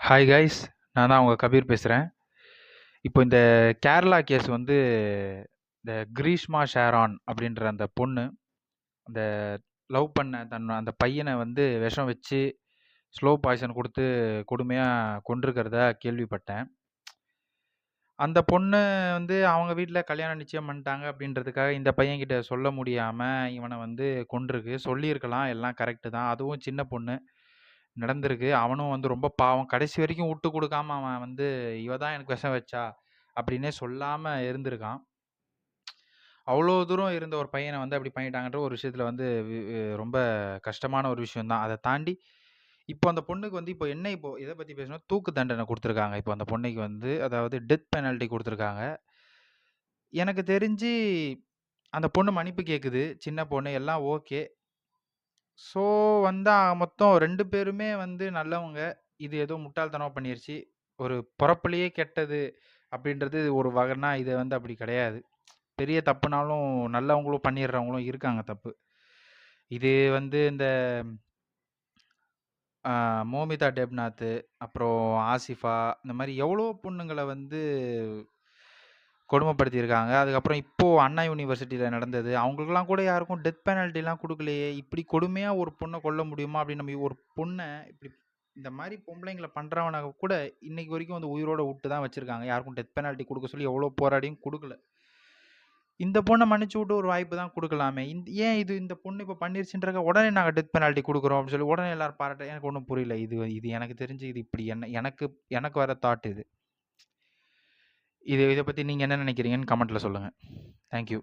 Hi guys, நான் தான் உங்க கபீர் பேசுகிறேன். இப்போ இந்த கேரளா கேஸ் வந்து இந்த கிரீஷ்மா ஷேரான் அப்படின்ற அந்த பொண்ணு, அந்த லவ் பண்ண அந்த பையனை வந்து விஷம் வச்சு ஸ்லோ பாய்சன் கொடுத்து கொடுமையாக கொண்டிருக்கிறதா கேள்விப்பட்டேன். அந்த பொண்ணு வந்து அவங்க வீட்டில் கல்யாணம் நிச்சயம் பண்ணிட்டாங்க அப்படின்றதுக்காக இந்த பையன்கிட்ட சொல்ல முடியாமல் இவனை வந்து கொன்றிருக்கு. சொல்லியிருக்கலாம், எல்லாம் கரெக்டு தான். அதுவும் சின்ன பொண்ணு நடந்திருக்கு. அவனும் வந்து ரொம்ப பாவம். கடைசி வரைக்கும் விட்டு கொடுக்காம அவன் வந்து இவ தான் எனக்கு விஷம் வச்சா அப்படின்னே சொல்லாம இருந்திருக்கான். அவ்வளோ தூரம் இருந்த ஒரு பையனை வந்து அப்படி பண்ணிட்டாங்கன்ற ஒரு விஷயத்துல வந்து ரொம்ப கஷ்டமான ஒரு விஷயம் தான். அதை தாண்டி இப்போ அந்த பொண்ணுக்கு வந்து இப்போ இதை பத்தி பேசணும், தூக்கு தண்டனை கொடுத்துருக்காங்க. இப்போ அந்த பொண்ணுக்கு வந்து அதாவது டெத் பெனல்ட்டி கொடுத்துருக்காங்க. எனக்கு தெரிஞ்சு அந்த பொண்ணு மன்னிப்பு கேட்குது, சின்ன பொண்ணு, எல்லாம் ஓகே. ஸோ வந்து மொத்தம் 2 பேருமே வந்து நல்லவங்க. இது ஏதோ முட்டாள்தனமா பண்ணிருச்சு. ஒரு பொறப்புலயே கெட்டது அப்படின்றது ஒரு வகைனா, இது வந்து அப்படி கிடையாது. பெரிய தப்புனாலும் நல்லவங்களும் பண்ணிடுறவங்களும் இருக்காங்க தப்பு. இது வந்து இந்த மோமிதா டெப்நாத், அப்புறம் ஆசிஃபா, இந்த மாதிரி எவ்வளோ பொண்ணுங்கள வந்து கொடுமைப்படுத்தியிருக்காங்க. அதுக்கப்புறம் இப்போ அண்ணா யூனிவர்சிட்டியில் நடந்தது. அவங்களுக்கெல்லாம் கூட யாருக்கும் டெத் பெனல்ட்டிலாம் கொடுக்கலையே. இப்படி கொடுமையாக ஒரு பொண்ணை கொல்ல முடியுமா அப்படின்னு நம்ம ஒரு பொண்ணை இப்படி இந்த மாதிரி பொம்பளைங்களை பண்ணுறவனை கூட இன்னைக்கு வரைக்கும் வந்து உயிரோட விட்டு தான் வச்சுருக்காங்க. யாருக்கும் டெத் பெனால்ட்டி கொடுக்க சொல்லி எவ்வளோ போராடியும் கொடுக்கல. இந்த பொண்ணை மன்னிச்சு விட்டு ஒரு வாய்ப்பு தான் கொடுக்கலாமே. ஏன் இந்த பொண்ணு இப்போ பண்ணிருச்சுன்றக்க உடனே நாங்கள் டெத் பெனால்ட்டி கொடுக்குறோம் அப்படின்னு சொல்லி உடனே எல்லாரும் பாராட்ட எனக்கு ஒன்றும் புரியல. இது எனக்கு தெரிஞ்சு இது இப்படி எனக்கு வர தாட் இது. இதை பற்றி நீங்கள் என்ன நினைக்கிறீங்கன்னு கமெண்ட்டில் சொல்லுங்கள். தேங்க்யூ.